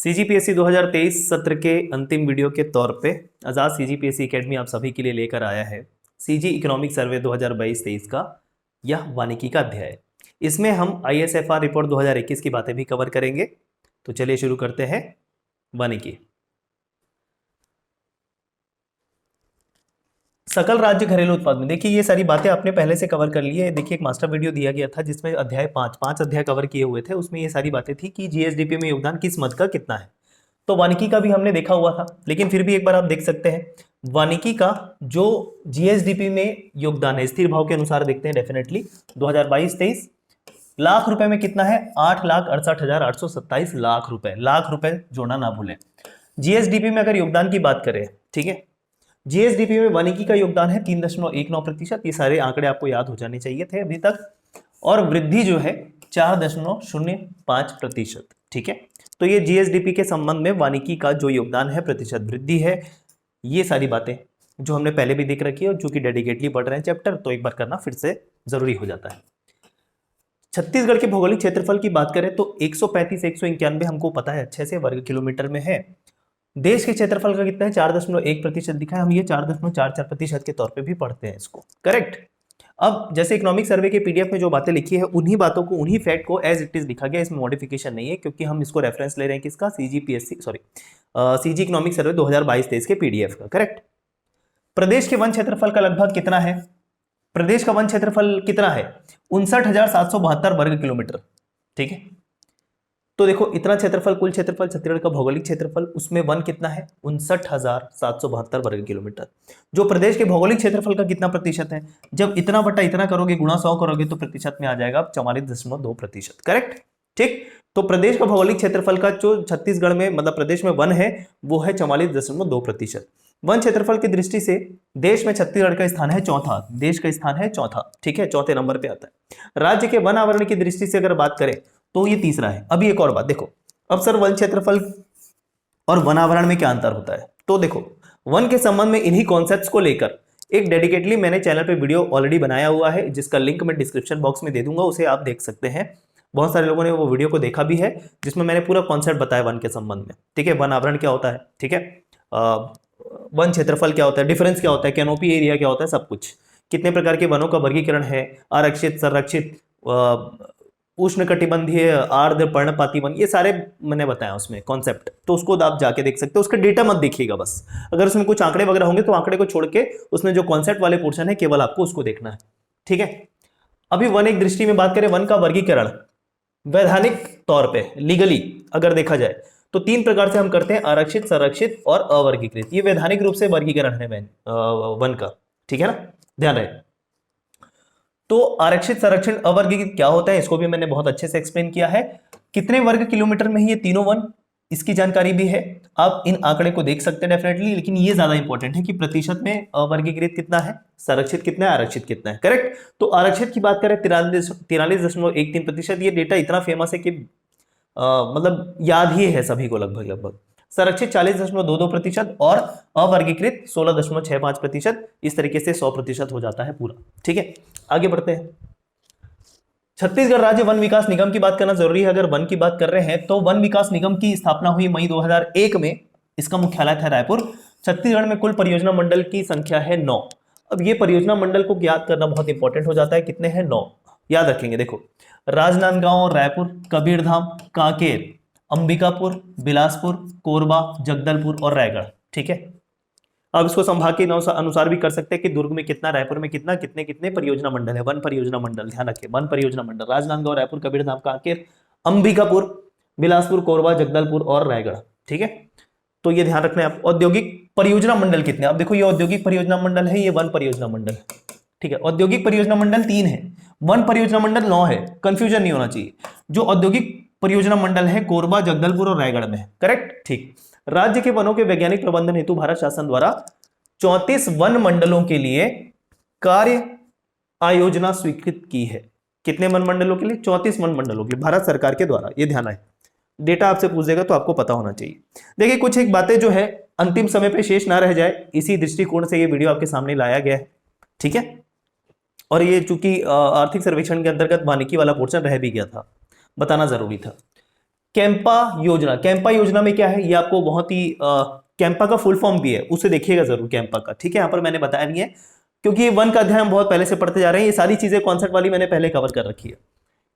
CGPSC 2023 सत्र के अंतिम वीडियो के तौर पे आज़ाद सीजीपीएससी एकेडमी आप सभी के लिए लेकर आया है सीजी इकोनॉमिक सर्वे 2022-23 का यह वानिकी का अध्याय। इसमें हम आईएसएफआर रिपोर्ट 2021 की बातें भी कवर करेंगे। तो चलिए शुरू करते हैं वानिकी। सकल राज्य घरेलू उत्पाद में देखिए ये सारी बातें आपने पहले से कवर कर ली है। देखिए एक मास्टर वीडियो दिया गया था जिसमें अध्याय पांच अध्याय कवर किए हुए थे। उसमें ये सारी बातें थी कि जीएसडीपी में योगदान किस मद का कितना है। तो वानिकी का भी हमने देखा हुआ था, लेकिन फिर भी एक बार आप देख सकते हैं वानिकी का जो जीएसडीपी में योगदान है स्थिर भाव के अनुसार देखते हैं। डेफिनेटली 2022-23 लाख रुपए में कितना है 8,68,827 लाख रुपए। लाख रुपए जोड़ना ना भूलें। जीएसडीपी में अगर योगदान की बात करें, ठीक है, जीएसडीपी में वानिकी का योगदान है 3.19%। ये सारे आंकड़े आपको याद हो जाने चाहिए थे अभी तक। और वृद्धि जो है 4.05%। ठीक है, तो ये जीएसडीपी के संबंध में वानिकी का जो योगदान है प्रतिशत वृद्धि है। ये सारी बातें जो हमने पहले भी देख रखी है और चूंकि डेडिकेटली पढ़ रहे हैं चैप्टर, तो एक बार करना फिर से जरूरी हो जाता है। छत्तीसगढ़ के भौगोलिक क्षेत्रफल की बात करें तो 135-191 हमको पता है अच्छे से वर्ग किलोमीटर में है। देश के क्षेत्रफल का कितना है 4.1% दिखा है। हम ये 4.44% के तौर पे भी पढ़ते हैं इसको, करेक्ट। अब जैसे इकोनॉमिक सर्वे के पीडीएफ में जो बातें लिखी है उन्हीं बातों को, उन्हीं फैक्ट को एज इट इज लिखा गया। इसमें मॉडिफिकेशन नहीं है क्योंकि हम इसको रेफरेंस ले रहे हैं किसका, सीजी इकोनॉमिक सर्वे 2022-23 के पीडीएफ का, करेक्ट। प्रदेश के वन क्षेत्रफल का लगभग कितना है, प्रदेश का वन क्षेत्रफल कितना है 59,772 वर्ग किलोमीटर। ठीक है, तो देखो इतना क्षेत्रफल, कुल क्षेत्रफल छत्तीसगढ़ का भौगोलिक क्षेत्रफल, उसमें वन कितना है 59,772 वर्ग किलोमीटर। जो प्रदेश के भौगोलिक क्षेत्रफल का कितना प्रतिशत है, जब इतना बटा इतना करोगे गुणा 100 करोगे तो प्रतिशत में आ जाएगा 44.2%, करेक्ट। ठीक, तो प्रदेश का भौगोलिक क्षेत्रफल का जो छत्तीसगढ़ में मतलब प्रदेश में वन है वो है 44.2%। वन क्षेत्रफल की दृष्टि से देश में छत्तीसगढ़ का स्थान है चौथा, देश का स्थान है चौथा। ठीक है, चौथे नंबर पे आता है। राज्य के वन आवरण की दृष्टि से अगर बात करें तो ये तीसरा है। अभी एक और बात देखो, अब सर वन क्षेत्रफल और वन आवरण में क्या अंतर होता है, तो देखो वन के संबंध में इन्हीं कॉन्सेप्ट्स को लेकर एक डेडिकेटली मैंने चैनल पे वीडियो ऑलरेडी बनाया हुआ है जिसका लिंक मैं डिस्क्रिप्शन बॉक्स में दे दूंगा, उसे आप देख सकते हैं। बहुत सारे लोगों ने वो वीडियो को देखा भी है जिसमें मैंने पूरा कॉन्सेप्ट बताया वन के संबंध में। ठीक है, वन आवरण क्या होता है, ठीक है, वन क्षेत्रफल क्या होता है, डिफरेंस क्या होता है, कैनोपी एरिया क्या होता है, सब कुछ, कितने प्रकार के वनों का वर्गीकरण है, आरक्षित, संरक्षित, उष्णकटिबंधीय, आर्द्र, पर्णपाती वन, ये सारे मैंने बताया उसमें कॉन्सेप्ट। तो उसको आप जाके देख सकते हो, उसका डेटा मत देखिएगा बस। अगर उसमें कुछ आंकड़े वगैरह होंगे तो आंकड़े को छोड़ के उसमें जो कॉन्सेप्ट वाले पोर्शन है केवल आपको उसको देखना है। ठीक है, अभी वन एक दृष्टि में बात करें, वन का वर्गीकरण वैधानिक तौर पे लीगली अगर देखा जाए तो 3 प्रकार से हम करते हैं, आरक्षित, संरक्षित और अवर्गीकृत। ये वैधानिक रूप से वर्गीकरण है वन का, ठीक है ना, ध्यान रहे। तो आरक्षित, संरक्षण, अवर्गीकृत क्या होता है इसको भी मैंने बहुत अच्छे से एक्सप्लेन किया है। कितने वर्ग किलोमीटर में ये तीनों वन, इसकी जानकारी भी है। आप इन आंकड़े को देख सकते हैं डेफिनेटली, लेकिन ये ज्यादा इंपॉर्टेंट है कि प्रतिशत में अवर्गीकृत कितना है, संरक्षित कितना है, आरक्षित कितना है, करेक्ट। तो आरक्षित की बात करें 43.13%। ये डेटा इतना फेमस है कि मतलब याद ही है सभी को लगभग। संरक्षित 40.22% और अवर्गीकृत 16.65%। इस तरीके से 100% हो जाता है पूरा। ठीक है, आगे बढ़ते हैं। छत्तीसगढ़ राज्य वन विकास निगम की बात करना जरूरी है। अगर वन की बात कर रहे हैं तो वन विकास निगम की स्थापना हुई मई 2001 में। इसका मुख्यालय था रायपुर। छत्तीसगढ़ में कुल परियोजना मंडल की संख्या है 9। अब ये परियोजना मंडल को याद करना बहुत इंपॉर्टेंट हो जाता है, कितने हैं 9 याद रखेंगे। देखो राजनांदगांव, रायपुर, कबीरधाम, कांकेर, अंबिकापुर, बिलासपुर, कोरबा, जगदलपुर और रायगढ़। ठीक है, अब इसको संभाग के अनुसार भी कर सकते हैं कि दुर्ग में कितना, रायपुर में कितना, कितने कितने परियोजना मंडल है, वन परियोजना मंडल। ध्यान रखें, वन परियोजना मंडल राजनांदगांव, रायपुर, कबीरधाम, कांकेर, अंबिकापुर, बिलासपुर, कोरबा, जगदलपुर और रायगढ़। ठीक है, तो ये ध्यान रखना है आप। औद्योगिक परियोजना मंडल कितने, अब देखो ये औद्योगिक परियोजना मंडल है, ये वन परियोजना मंडल है। ठीक है, औद्योगिक परियोजना मंडल 3 है, वन परियोजना मंडल 9 है, कंफ्यूजन नहीं होना चाहिए। जो औद्योगिक परियोजना मंडल है कोरबा, जगदलपुर और रायगढ़ में, करेक्ट। ठीक, राज्य के वनों के वैज्ञानिक प्रबंधन हेतु भारत शासन द्वारा 34 वन मंडलों के लिए कार्य आयोजना स्वीकृत की है। कितने वन मंडलों के लिए, 34 वन मंडलों के लिए भारत सरकार के द्वारा। ये ध्यान है, डेटा आपसे पूछ देगा तो आपको पता होना चाहिए। देखिए कुछ एक बातें जो है अंतिम समय पे शेष ना रह जाए, इसी दृष्टिकोण से ये वीडियो आपके सामने लाया गया है। ठीक है, और ये चूंकि आर्थिक सर्वेक्षण के अंतर्गत वानिकी वाला पोर्शन रह भी गया था, बताना जरूरी था। कैंपा योजना में क्या है, ये आपको बहुत ही कैंपा का फुल फॉर्म भी है, उसे देखिएगा जरूर कैंपा का, ठीक है। यहाँ पर मैंने बताया नहीं है क्योंकि ये 1 का अध्याय हम बहुत पहले से पढ़ते जा रहे हैं, ये सारी चीजें कॉन्सेप्ट वाली मैंने पहले कवर कर रखी है।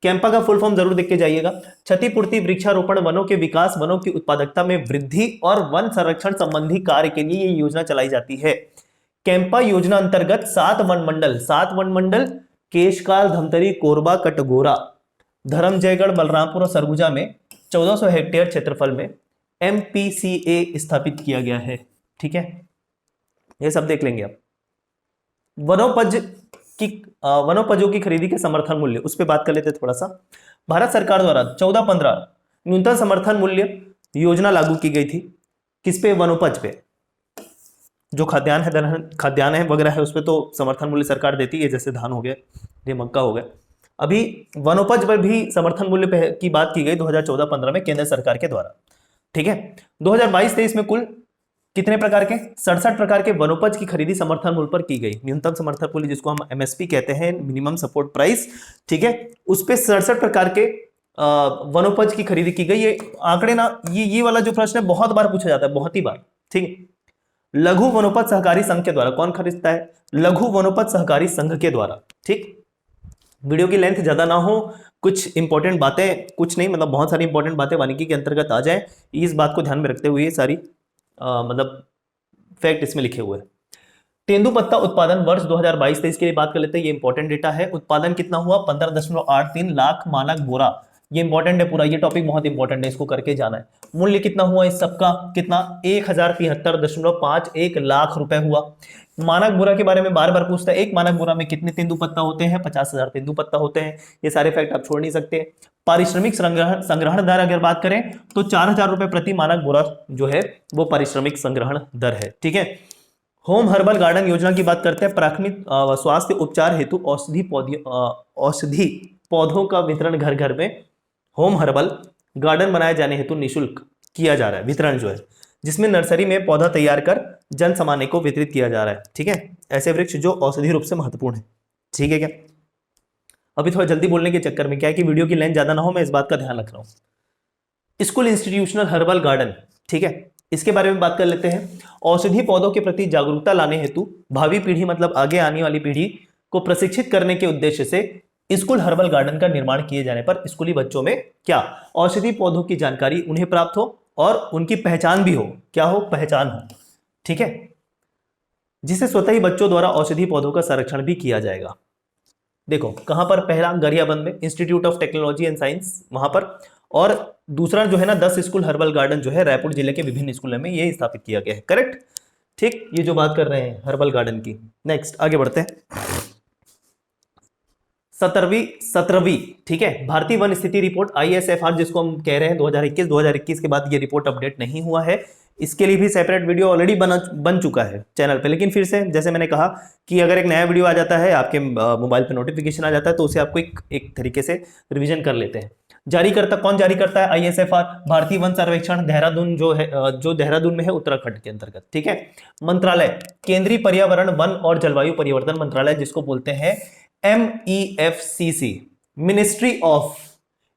कैंपा का फुल फॉर्म जरूर देख के जाइएगा। क्षतिपूर्ति, वृक्षारोपण, वनों के विकास, वनों की उत्पादकता में वृद्धि और वन संरक्षण संबंधी कार्य के लिए ये योजना चलाई जाती है। कैंपा योजना अंतर्गत 7 वन मंडल केशकाल, धमतरी, कोरबा, कटघोरा, धर्मजयगढ़, बलरामपुर और सरगुजा में 1400 हेक्टेयर क्षेत्रफल में MPCA स्थापित किया गया है, ठीक है। ये सब देख लेंगे आप। वनोपजों की खरीदी के समर्थन मूल्य, उस पर बात कर लेते थोड़ा सा। भारत सरकार द्वारा 14-15 न्यूनतम समर्थन मूल्य योजना लागू की गई थी। किस पे? वनोपज पे। जो खाद्यान्न है वगैरह है उस पर तो समर्थन मूल्य सरकार देती है, जैसे धान हो गया, ये मक्का हो गया। अभी वनोपज पर भी समर्थन मूल्य की बात की गई 2014-15 में केंद्र सरकार के द्वारा, ठीक है। 2022-23 में कुल कितने प्रकार के? 67 प्रकार के वनोपज की खरीदी समर्थन मूल्य पर की गई। न्यूनतम समर्थन मूल्य जिसको हम MSP कहते हैं, मिनिमम सपोर्ट प्राइस, ठीक है, उस पे 67 प्रकार के वनोपज की खरीदी की गई। ये आंकड़े ना, ये वाला जो प्रश्न है बहुत बार पूछा जाता है, बहुत ही बार, ठीक है। लघु वनोपज सहकारी संघ के द्वारा, कौन खरीदता है? लघु वनोपज सहकारी संघ के द्वारा, ठीक। वीडियो की लेंथ ज्यादा ना हो, कुछ इंपॉर्टेंट बातें, कुछ नहीं मतलब बहुत सारी इंपॉर्टेंट बातें वानिकी के अंतर्गत आ जाए, इस बात को ध्यान में रखते हुए सारी मतलब फैक्ट इसमें लिखे हुए हैं। तेंदुपत्ता उत्पादन वर्ष 2022-23 के लिए बात कर लेते हैं, ये इंपॉर्टेंट डेटा है। उत्पादन कितना हुआ? 15.83 लाख मानक बोरा, ये इंपॉर्टेंट है पूरा, ये टॉपिक बहुत इंपॉर्टेंट है, इसको करके जाना है। मूल्य कितना हुआ इस सबका? कितना? 1073.51 लाख रुपए हुआ। मानक बोरा के बारे में बार बार पूछता है, एक मानक बोरा में कितने तेंदुपत्ता होते हैं? 50,000 तेंदुपत्ता होते हैं। ये सारे फैक्ट आप छोड़ नहीं सकते। पारिश्रमिक संग्रहण दर अगर बात करें तो 4,000 रुपए प्रति मानक बोरा जो है वो पारिश्रमिक संग्रहण दर है, ठीक है। होम हर्बल गार्डन योजना की बात करते हैं। प्राथमिक स्वास्थ्य उपचार हेतु औषधि पौधों का वितरण घर घर में होम हर्बल गार्डन बनाए जाने हेतु निःशुल्क किया जा रहा है, वितरण जो है, जिसमें नर्सरी में पौधा तैयार कर जन सामान्य को वितरित किया जा रहा है, ठीक है। ऐसे वृक्ष जो औषधि रूप से महत्वपूर्ण है, ठीक है क्या। अभी थोड़ा जल्दी बोलने के चक्कर में क्या है कि वीडियो की लेंथ ज्यादा ना हो, मैं इस बात का ध्यान रख रहा हूं। स्कूल इंस्टीट्यूशनल हर्बल गार्डन, ठीक है, इसके बारे में बात कर लेते हैं। औषधि पौधों के प्रति जागरूकता लाने हेतु भावी पीढ़ी मतलब आगे आने वाली पीढ़ी को प्रशिक्षित करने के उद्देश्य से स्कूल हर्बल गार्डन का निर्माण किए जाने पर स्कूली बच्चों में क्या? औषधि पौधों की जानकारी उन्हें प्राप्त हो और उनकी पहचान भी हो। क्या हो? पहचान हो, ठीक है, जिसे स्वतः ही बच्चों द्वारा औषधि पौधों का संरक्षण भी किया जाएगा। देखो कहां पर? पहला गरियाबंद में institute of technology and science वहां पर, और दूसरा जो है ना 10 स्कूल हर्बल गार्डन जो है रायपुर जिले के विभिन्न स्कूलों में ये स्थापित किया गया है, करेक्ट, ठीक। ये जो बात कर रहे हैं हर्बल गार्डन की। नेक्स्ट आगे बढ़ते हैं। 17वीं, ठीक है, भारतीय वन स्थिति रिपोर्ट ISFR जिसको हम कह रहे हैं 2021 के बाद ये रिपोर्ट अपडेट नहीं हुआ है। इसके लिए भी सेपरेट वीडियो ऑलरेडी बन चुका है चैनल पे, लेकिन फिर से जैसे मैंने कहा कि अगर एक नया वीडियो आ जाता है आपके मोबाइल पे, नोटिफिकेशन आ जाता है, तो उसे आपको एक तरीके से रिवीजन कर लेते हैं। जारीकर्ता कौन जारी करता है? ISFR, भारतीय वन सर्वेक्षण, देहरादून जो है, जो देहरादून में है उत्तराखंड के अंतर्गत, ठीक है। मंत्रालय, केंद्रीय पर्यावरण, वन और जलवायु परिवर्तन मंत्रालय जिसको बोलते हैं MEFCC, ministry of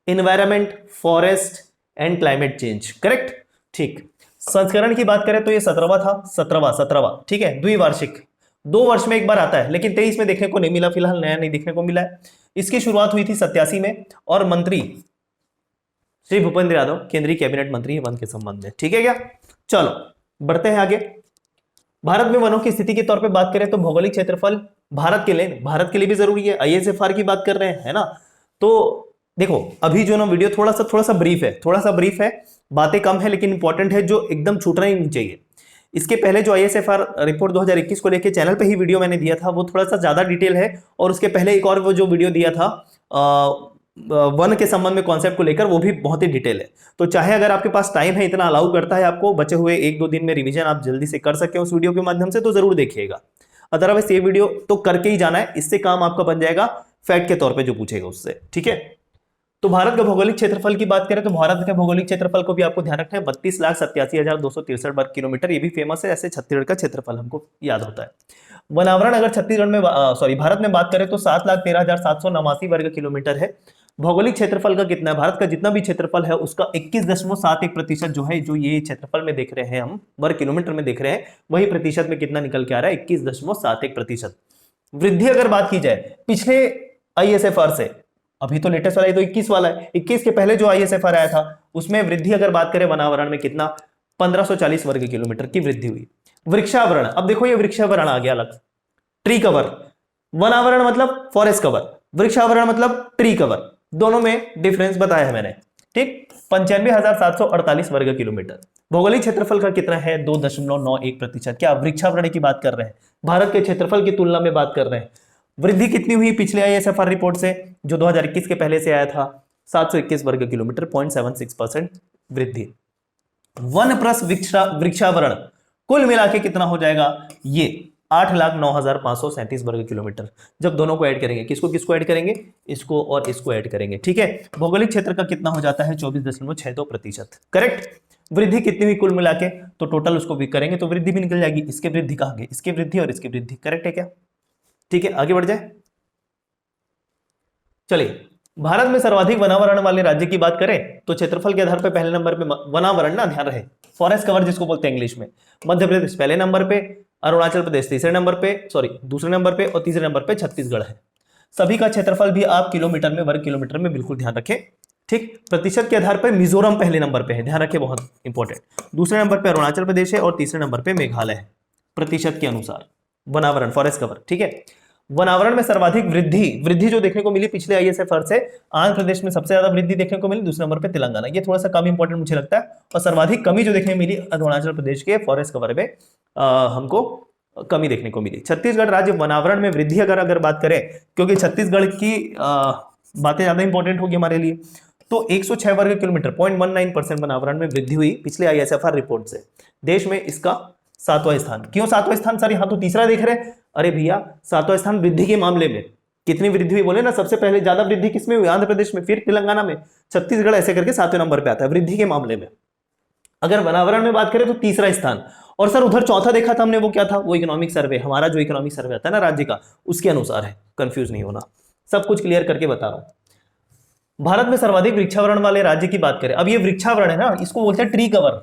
environment, forest and climate change, correct, ठीक। संस्करण की बात करें तो ये 17वां था, 17वां, ठीक है, द्विवार्षिक, 2 वर्ष में एक बार आता है, लेकिन 23 में देखने को नहीं मिला, फिलहाल नया नहीं देखने को मिला है। इसकी शुरुआत हुई थी 87 में और मंत्री श्री भूपेंद्र यादव केंद्रीय कैबिनेट मंत्री वन के संबंध में, ठीक है क्या। चलो बढ़ते हैं आगे। भारत में वनों की स्थिति के तौर पे बात करें तो भौगोलिक क्षेत्रफल भारत के लिए भी जरूरी है। ISFR की बात कर रहे हैं, है ना। तो देखो अभी जो ना वीडियो थोड़ा सा ब्रीफ है, बातें कम है लेकिन इंपॉर्टेंट है, जो एकदम छूटना ही नहीं चाहिए। इसके पहले जो ISFR रिपोर्ट 2021 को लेके चैनल पे ही वीडियो मैंने दिया था, वो थोड़ा सा ज्यादा डिटेल है, और उसके पहले एक और वो जो वीडियो दिया था वन के संबंध में कॉन्सेप्ट को लेकर, वो भी बहुत ही डिटेल है। तो चाहे अगर आपके पास टाइम है, इतना अलाउ करता है आपको, बचे हुए 1-2 दिन में रिवीजन आप जल्दी से कर सके उस वीडियो के माध्यम से, तो जरूर देखिएगा। अदरवाइज ये वीडियो तो करके ही जाना है, इससे काम आपका बन जाएगा फैक्ट के तौर पे जो पूछेगा उससे, ठीक है। तो भारत का भौगोलिक क्षेत्रफल की बात करें तो भारत के भौगोलिक क्षेत्रफल को भी आपको ध्यान रखना है, 32,87,263 वर्ग किलोमीटर। ये भी फेमस है, ऐसे छत्तीसगढ़ का क्षेत्रफल हमको याद होता है। वनावरण अगर छत्तीसगढ़ में भारत में बात करें तो 7,13,789 वर्ग किलोमीटर है। भौगोलिक क्षेत्रफल का कितना है, भारत का जितना भी क्षेत्रफल है उसका 21.71% जो है, जो ये क्षेत्रफल में देख रहे हैं हम, वर्ग किलोमीटर में देख रहे हैं, वही प्रतिशत में कितना निकल के आ रहा है, 21.71%। वृद्धि अगर बात की जाए पिछले ISFR से, अभी तो लेटेस्ट वाला, ये तो 21 वाला है, 21 के पहले जो ISFR आया था उसमें वृद्धि अगर बात करें वनावरण में कितना, 1540 वर्ग किलोमीटर की वृद्धि हुई। वृक्षावरण, अब देखो ये वृक्षावरण आ गया अलग, ट्री कवर, वनावरण मतलब फॉरेस्ट कवर, वृक्षावरण मतलब ट्री कवर, दोनों में डिफरेंस बताया है मैंने, ठीक। 95,748 वर्ग किलोमीटर। भौगोलिक क्षेत्रफल का कितना है, 2.91%। क्या वृक्षावरण की बात कर रहे हैं, भारत के क्षेत्रफल की तुलना में बात कर रहे हैं। वृद्धि कितनी हुई पिछले ISFR रिपोर्ट से, जो 2021 के पहले से आया था, 721 वर्ग किलोमीटर, 0.76% वृद्धि। वन प्लस वृक्षावरण कुल मिला के कितना हो जाएगा, ये 8,09,537 वर्ग किलोमीटर। जब दोनों को ऐड करेंगे, किसको किसको ऐड करेंगे, इसको और इसको ऐड करेंगे, ठीक है। भौगोलिक क्षेत्र का कितना हो जाता है, 24.62%। करेक्ट। वृद्धि कितनी हुई कुल मिला के, तो टोटल उसको भी करेंगे तो वृद्धि भी निकल जाएगी। इसके वृद्धि कहाँ गई, इसकी वृद्धि और इसकी वृद्धि, करेक्ट है क्या, ठीक है। आगे बढ़ जाए, चलिए। भारत में सर्वाधिक वनावरण वाले राज्य की बात करें तो क्षेत्रफल के आधार पर पहले नंबर पे वनावरण, ना ध्यान रहे, फॉरेस्ट कवर जिसको बोलते हैं इंग्लिश में, मध्य प्रदेश पहले नंबर पे, अरुणाचल प्रदेश तीसरे नंबर पे, सॉरी दूसरे नंबर पे, और तीसरे नंबर पे छत्तीसगढ़ है। सभी का क्षेत्रफल भी आप किलोमीटर में, वर्ग किलोमीटर में बिल्कुल ध्यान रखें, ठीक। प्रतिशत के आधार पर मिजोरम पहले नंबर पे है, ध्यान रखें, बहुत इंपॉर्टेंट। दूसरे नंबर पे अरुणाचल प्रदेश है और तीसरे नंबर पे मेघालय है, प्रतिशत के अनुसार वनावरण, फॉरेस्ट कवर, ठीक है। वनावरण में सर्वाधिक वृद्धि जो देखने को मिली पिछले ISFR से, आंध्र प्रदेश में सबसे ज्यादा वृद्धि देखने को मिली, दूसरे नंबर पे तेलंगाना, ये थोड़ा सा कम इंपॉर्टेंट मुझे लगता है। और सर्वाधिक कमी जो देखने को मिली अरुणाचल प्रदेश के फॉरेस्ट कवर में, हमको कमी देखने को मिली। छत्तीसगढ़ राज्य वनावरण में वृद्धि अगर बात करें, क्योंकि छत्तीसगढ़ की बातें ज्यादा इंपॉर्टेंट होगी हमारे लिए, तो 106 वर्ग किलोमीटर, 0.19% वनावरण में वृद्धि हुई पिछले ISFR रिपोर्ट से। देश में इसका 7वां स्थान। क्यों 7वां स्थान सर, यहां तो तीसरा देख रहे हैं, अरे भैया 7वां स्थान वृद्धि के मामले में। कितनी वृद्धि हुई बोले ना, सबसे पहले ज्यादा वृद्धि किसमें हुई, आंध्र प्रदेश में, फिर तेलंगाना में, छत्तीसगढ़ ऐसे करके 7वें नंबर पे आता है वृद्धि के मामले में। अगर वनावरण में बात करें तो तीसरा स्थान। और सर उधर चौथा देखा था हमने, वो क्या था, वो इकोनॉमिक सर्वे, हमारा जो इकोनॉमिक सर्वे आता है ना राज्य का, उसके अनुसार है, कंफ्यूज नहीं होना, सब कुछ क्लियर करके बता रहा हूं। भारत में सर्वाधिक वृक्षावरण वाले राज्य की बात करें, अब ये वृक्षावरण है ना, इसको बोलते हैं ट्री कवर,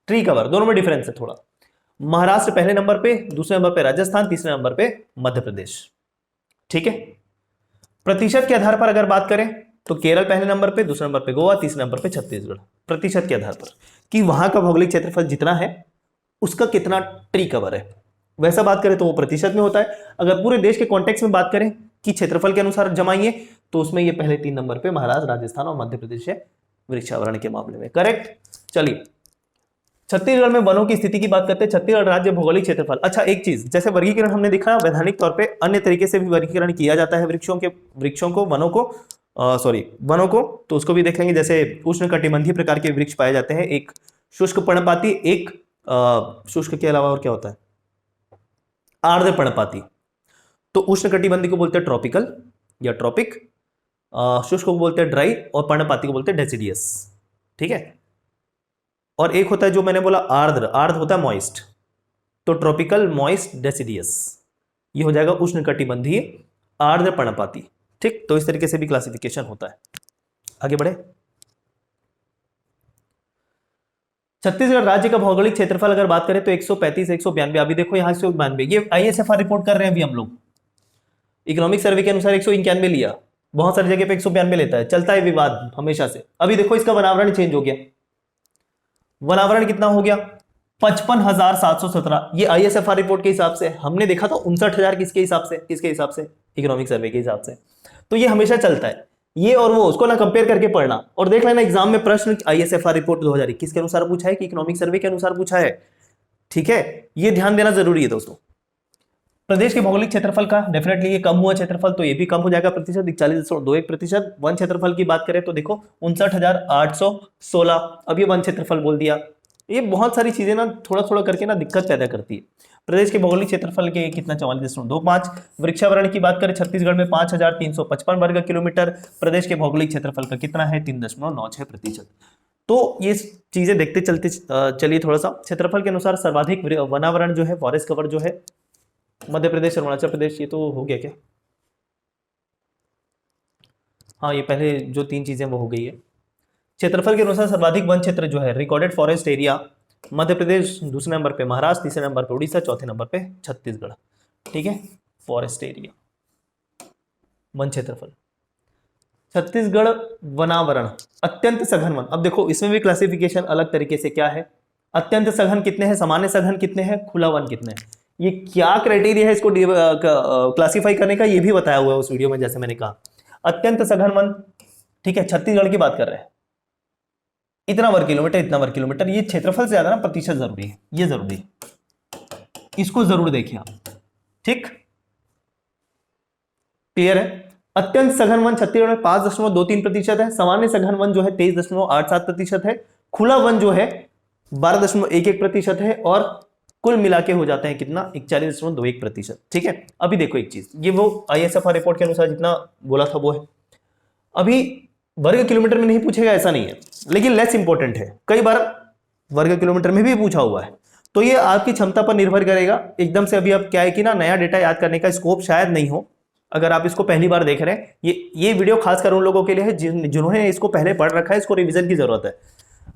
ट्री कवर, दोनों में डिफरेंस है थोड़ा। महाराष्ट्र पहले नंबर पे, दूसरे नंबर पे राजस्थान, तीसरे नंबर पे मध्य प्रदेश, ठीक है। प्रतिशत के आधार पर अगर बात करें तो केरल पहले नंबर पे, दूसरे नंबर पे गोवा, तीसरे नंबर पे छत्तीसगढ़। प्रतिशत के आधार पर कि वहां का भौगोलिक क्षेत्रफल जितना है उसका कितना ट्री कवर है, वैसा बात करें तो वो प्रतिशत में होता है। अगर पूरे देश के कॉन्टेक्स्ट में बात करें कि क्षेत्रफल के अनुसार जमाइए, तो उसमें ये पहले 3 नंबर पे महाराष्ट्र, राजस्थान और मध्य प्रदेश है वृक्षावरण के मामले में, करेक्ट। चलिए, छत्तीसगढ़ में वनों की स्थिति की बात करते हैं। छत्तीसगढ़ राज्य भौगोलिक क्षेत्रफल, अच्छा एक चीज, जैसे वर्गीकरण हमने देखा वैधानिक तौर पे, अन्य तरीके से भी वर्गीकरण किया जाता है वृक्षों को, वनों को, वनों को, तो उसको भी देख लेंगे। जैसे उष्णकटिबंधीय प्रकार के वृक्ष पाए जाते हैं, एक शुष्क पर्णपाती, एक शुष्क के अलावा और क्या होता है, आर्द्र पर्णपाती। तो उष्णकटिबंधीय को बोलते हैं ट्रॉपिकल या ट्रॉपिक, शुष्क को बोलते हैं ड्राई, और पर्णपाती को बोलते हैं डेसिडियस, ठीक है। और एक होता है जो मैंने बोला आर्द्र, आर्द्र होता है मॉइस्ट, तो ट्रॉपिकल, मॉइस्ट, डेसिडियस, ये हो जाएगा उष्णकटिबंधीय आर्द्र पर्णपाती, ठीक। तो इस तरीके से भी क्लासिफिकेशन होता है। आगे बढ़े, छत्तीसगढ़ राज्य का भौगोलिक क्षेत्रफल अगर बात करें तो 135, 192, अभी देखो यहाँ 192, ये ISFR रिपोर्ट कर रहे हैं अभी हम लोग, इकोनॉमिक सर्वे के अनुसार 191 लिया, बहुत सारी जगह पे 192 लेता है, चलता है विवाद हमेशा से। अभी देखो इसका वनावरण चेंज हो गया, वनावरण कितना हो गया, 55,717, ये ISFR रिपोर्ट के हिसाब से। हमने देखा था 59,000 किसके हिसाब से, इकोनॉमिक सर्वे के हिसाब से। तो ये हमेशा चलता है, ये और वो, उसको ना कंपेयर करके पढ़ना और देख लेना एग्जाम में प्रश्न ISFR रिपोर्ट 2021 के अनुसार पूछा है कि इकोनॉमिक सर्वे के अनुसार पूछा है, ठीक है। ये ध्यान देना जरूरी है दोस्तों। प्रदेश के भौगोलिक क्षेत्रफल का डेफिनेटली ये कम हुआ क्षेत्रफल, तो ये भी कम हो जाएगा प्रतिशत, 41.21%। वन क्षेत्रफल की बात करें तो देखो 59,816, अब ये वन क्षेत्रफल बोल दिया। ये बहुत सारी चीजें ना थोड़ा थोड़ा करके ना दिक्कत पैदा करती है। प्रदेश के भौगोलिक क्षेत्रफल के कितना, 44.25। वृक्षावरण की बात करें छत्तीसगढ़ में 5,355 वर्ग किलोमीटर, प्रदेश के भौगोलिक क्षेत्रफल का कितना है, 3.96%। तो ये चीजें देखते चलते चलिए थोड़ा सा। क्षेत्रफल के अनुसार सर्वाधिक वनावरण जो है, फॉरेस्ट कवर जो है, मध्य प्रदेश, अरुणाचल प्रदेश, ये तो हो गया क्या, हाँ, ये पहले जो 3 चीजें वो हो गई है। क्षेत्रफल के अनुसार सर्वाधिक वन क्षेत्र जो है recorded forest area, Madhya Pradesh, दूसरे नंबर पे महाराष्ट्र, तीसरे नंबर पे उड़ीसा, चौथे नंबर पे छत्तीसगढ़। ठीक है, फॉरेस्ट एरिया, वन क्षेत्रफल। छत्तीसगढ़ वनावरण अत्यंत सघन वन। अब देखो इसमें भी क्लासिफिकेशन अलग तरीके से क्या है, अत्यंत सघन कितने हैं, सामान्य सघन कितने हैं, खुला वन कितने हैं, ये क्या क्राइटेरिया है इसको क्लासिफाई करने का, ये भी बताया हुआ है उस वीडियो में, जैसे मैंने कहा अत्यंत सघन वन। ठीक है, छत्तीसगढ़ की बात कर रहे हैं, इतना वर्ग किलोमीटर, इतना वर्ग किलोमीटर, ये क्षेत्रफल से ज्यादा ना प्रतिशत जरूरी है, ये जरूरी है, इसको जरूर देखिए आप। ठीक, क्लियर है। अत्यंत सघन वन छत्तीसगढ़ में 5.23% है, सामान्य सघन वन जो है 23.87% है, खुला वन जो है 12.11% है, और कुल मिला के हो जाते हैं कितना, 41.21%। ठीक है, अभी देखो एक चीज, ये वो ISFR रिपोर्ट के अनुसार जितना बोला था वो है। अभी वर्ग किलोमीटर में नहीं पूछेगा ऐसा नहीं है, लेकिन लेस इंपॉर्टेंट है, कई बार वर्ग किलोमीटर में भी पूछा हुआ है, तो ये आपकी क्षमता पर निर्भर करेगा एकदम से। अभी अब क्या है कि ना, नया डेटा याद करने का स्कोप शायद नहीं हो, अगर आप इसको पहली बार देख रहे हैं, ये वीडियो खासकर उन लोगों के लिए है जिन्होंने इसको पहले पढ़ रखा है, इसको रिवीजन की जरूरत है।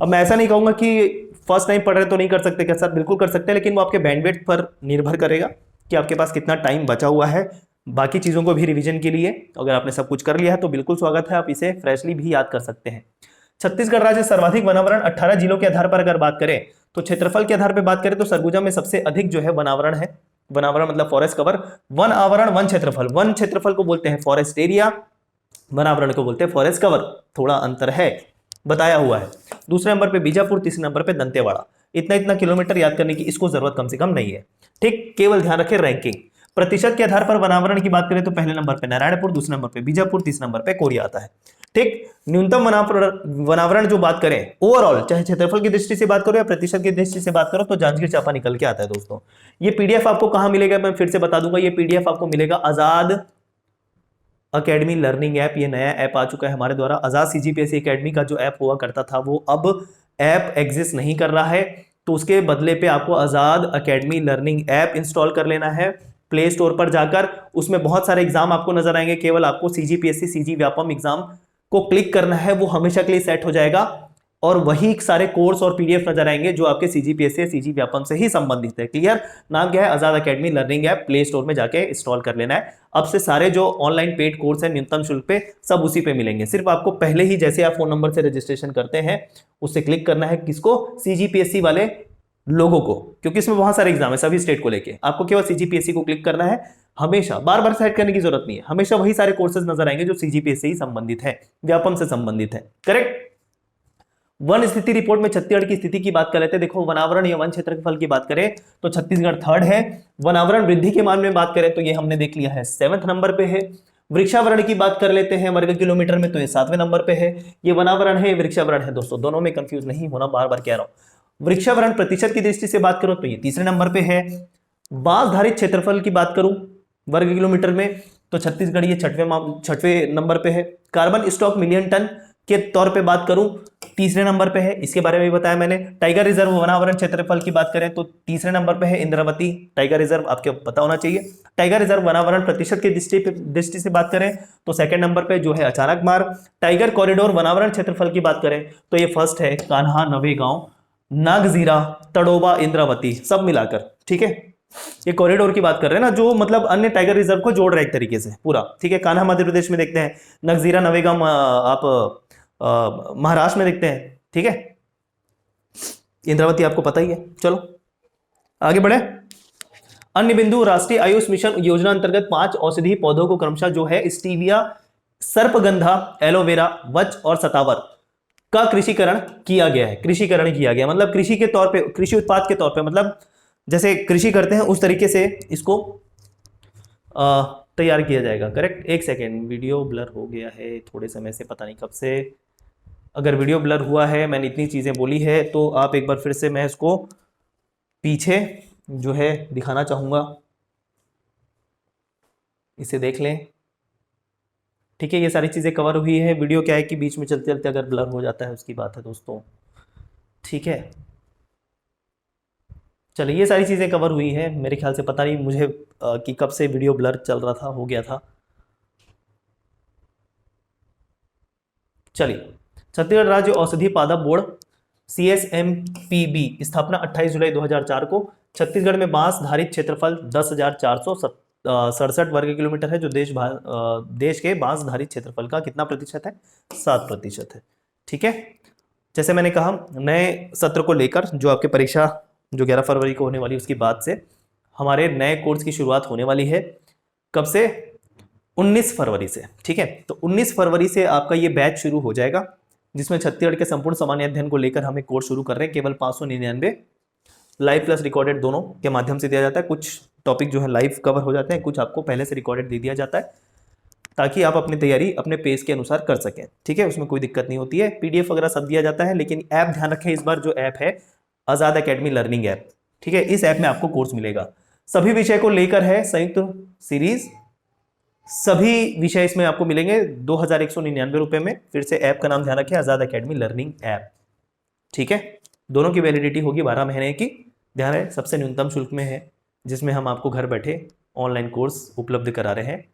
अब मैं ऐसा नहीं कहूंगा कि फर्स्ट टाइम पढ़ रहे तो नहीं कर सकते, क्या सर बिल्कुल कर सकते हैं, लेकिन वो आपके बैंडविड्थ पर निर्भर करेगा कि आपके पास कितना टाइम बचा हुआ है बाकी चीजों को भी रिवीजन के लिए। अगर आपने सब कुछ कर लिया है तो बिल्कुल स्वागत है, आप इसे फ्रेशली भी याद कर सकते हैं। छत्तीसगढ़ राज्य सर्वाधिक वनावरण 18 जिलों के आधार पर अगर बात करें, तो क्षेत्रफल के आधार पर बात करें तो सरगुजा में सबसे अधिक जो है वनावरण है। वनावरण मतलब फॉरेस्ट कवर, वन आवरण वन क्षेत्रफल, वन क्षेत्रफल को बोलते हैं फॉरेस्ट एरिया, वनावरण को बोलते हैं फॉरेस्ट कवर, थोड़ा अंतर है, बताया हुआ है। दूसरे नंबर पे बीजापुर, तीसरे नंबर पे दंतेवाड़ा। इतना इतना किलोमीटर याद करने की इसको जरूरत कम से कम नहीं है। ठीक, केवल ध्यान रखें रैंकिंग। प्रतिशत के आधार पर वनावरण की बात करें तो पहले नंबर पे नारायणपुर, दूसरे नंबर पे बीजापुर, तीसरे नंबर पे कोरिया आता है। ठीक, न्यूनतम वनावरण जो बात करें ओवरऑल, चाहे क्षेत्रफल की दृष्टि से बात करो या प्रतिशत की दृष्टि से बात करो, तो जांजगीर चांपा निकल के आता है दोस्तों। ये पीडीएफ आपको कहां मिलेगा, मैं फिर से बता दूंगा, ये पीडीएफ आपको मिलेगा आजाद अकेडमी लर्निंग ऐप। ये नया ऐप आ चुका है हमारे द्वारा, आजाद CGPSC अकेडमी का जो ऐप हुआ करता था वो अब ऐप एग्जिस्ट नहीं कर रहा है, तो उसके बदले पे आपको आजाद अकेडमी लर्निंग ऐप इंस्टॉल कर लेना है प्ले स्टोर पर जाकर। उसमें बहुत सारे एग्जाम आपको नजर आएंगे, केवल आपको CGPSC CG व्यापम एग्जाम को क्लिक करना है, वो हमेशा के लिए सेट हो जाएगा, और वही सारे कोर्स और पीडीएफ नजर आएंगे जो आपके CGPSC CG व्यापम से ही संबंधित है। क्लियर, नाम क्या है, Azad academy learning app, play store में जाके इंस्टॉल कर लेना है। अब से सारे जो ऑनलाइन पेड कोर्स है न्यूनतम शुल्क पे, सब उसी पे मिलेंगे। सिर्फ आपको पहले ही जैसे आप फोन नंबर से रजिस्ट्रेशन करते हैं उससे क्लिक करना है, किसको, CGPSC वाले लोगों को, क्योंकि इसमें बहुत सारे एग्जाम है सभी स्टेट को लेके, आपको केवल CGPSC को क्लिक करना है। हमेशा बार बार सेट करने की जरूरत नहीं है, हमेशा वही सारे कोर्सेज नजर आएंगे जो CGPSC ही संबंधित है, व्यापम से संबंधित है। करेक्ट। वन स्थिति रिपोर्ट में छत्तीसगढ़ की स्थिति की बात कर लेते हैं। देखो, वनावरण या वन क्षेत्रफल की बात करें तो छत्तीसगढ़ थर्ड है। वनावरण वृद्धि के मान में बात करें तो ये हमने देख लिया है 7वें नंबर पे है। वृक्षावरण की बात कर लेते हैं वर्ग किलोमीटर में, तो ये 7वें नंबर पे है। ये वनावरण है, वृक्षावरण है दोस्तों, दोनों में कंफ्यूज नहीं होना, बार बार कह रहा हूं। वृक्षावरण प्रतिशत की दृष्टि से बात करो तो ये तीसरे नंबर पे है। बांसधारित क्षेत्रफल की बात करूं वर्ग किलोमीटर में तो छत्तीसगढ़ ये छठवें नंबर पे है। कार्बन स्टॉक मिलियन टन के तौर पे बात करूं तीसरे नंबर पे है, इसके बारे में भी बताया मैंने। टाइगर रिजर्व वनावरण क्षेत्रफल की बात करें तो तीसरे नंबर पे है इंद्रावती टाइगर रिजर्व, आपको पता होना चाहिए। टाइगर रिजर्व वनावरण प्रतिशत की दृष्टि से बात करें तो सेकंड नंबर पे जो है अचानक मार। टाइगर कॉरिडोर वनावरण क्षेत्रफल की बात करें तो ये फर्स्ट है, कान्हा, नवेगांव, नागजीरा, तड़ोबा, इंद्रावती सब मिलाकर। ठीक है, ये कॉरिडोर की बात कर रहे हैं ना, जो मतलब अन्य टाइगर रिजर्व को जोड़ रहा है एक तरीके से पूरा। ठीक है, कान्हा मध्य प्रदेश में देखते हैं, नगजीरा नवेगांव आप महाराष्ट्र में देखते हैं। ठीक है, इंद्रावती आपको पता ही है। चलो आगे बढ़े। अन्य बिंदु, राष्ट्रीय आयुष मिशन योजना अंतर्गत 5 औषधीय पौधों को क्रमशः जो है स्टीविया, सर्पगंधा, एलोवेरा, वच और सतावर का कृषिकरण किया गया है। कृषिकरण किया गया मतलब कृषि के तौर पे, कृषि उत्पाद के तौर पे, मतलब जैसे कृषि करते हैं उस तरीके से इसको तैयार किया जाएगा। करेक्ट। एक सेकेंड, वीडियो ब्लर हो गया है थोड़े समय से, पता नहीं कब से। अगर वीडियो ब्लर हुआ है, मैंने इतनी चीज़ें बोली है, तो आप एक बार फिर से, मैं इसको पीछे जो है दिखाना चाहूँगा, इसे देख लें। ठीक है, ये सारी चीज़ें कवर हुई है। वीडियो क्या है कि बीच में चलते चलते अगर ब्लर हो जाता है उसकी बात है दोस्तों। ठीक है, चलिए ये सारी चीज़ें कवर हुई है मेरे ख्याल से। पता नहीं मुझे कि कब से वीडियो ब्लर चल रहा था, हो गया था। चलिए, छत्तीसगढ़ राज्य औषधि पादप बोर्ड CSMPB स्थापना 28 जुलाई 2004 को। छत्तीसगढ़ में बांस धारित क्षेत्रफल 10,467 वर्ग किलोमीटर है, जो देश के बांस धारित क्षेत्रफल का कितना प्रतिशत है? 7% है। ठीक है, जैसे मैंने कहा नए सत्र को लेकर जो आपकी परीक्षा जो 11 फरवरी को होने वाली उसकी बाद से हमारे नए कोर्स की शुरुआत होने वाली है। कब से? 19 फरवरी से। ठीक है, तो 19 फरवरी से आपका ये बैच शुरू हो जाएगा, जिसमें छत्तीसगढ़ के संपूर्ण सामान्य अध्ययन को लेकर हम एक कोर्स शुरू कर रहे हैं। केवल 599 लाइव प्लस रिकॉर्डेड दोनों के माध्यम से दिया जाता है। कुछ टॉपिक जो है लाइव कवर हो जाते हैं, कुछ आपको पहले से रिकॉर्डेड दे दिया जाता है, ताकि आप अपनी तैयारी अपने पेस के अनुसार कर सकें। ठीक है, उसमें कोई दिक्कत नहीं होती है। PDF वगैरह सब दिया जाता है, लेकिन ऐप ध्यान रखें, इस बार जो ऐप है आजाद एकेडमी लर्निंग ऐप, ठीक है, इस ऐप में आपको कोर्स मिलेगा। सभी विषय को लेकर है संयुक्त सीरीज, सभी विषय इसमें आपको मिलेंगे 2199 रुपए में। फिर से ऐप का नाम ध्यान रखें, आजाद एकेडमी लर्निंग ऐप। ठीक है, दोनों की वैलिडिटी होगी 12 महीने की। ध्यान रहे, सबसे न्यूनतम शुल्क में है, जिसमें हम आपको घर बैठे ऑनलाइन कोर्स उपलब्ध करा रहे हैं,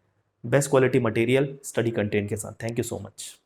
best quality material, study content के साथ। Thank you so much.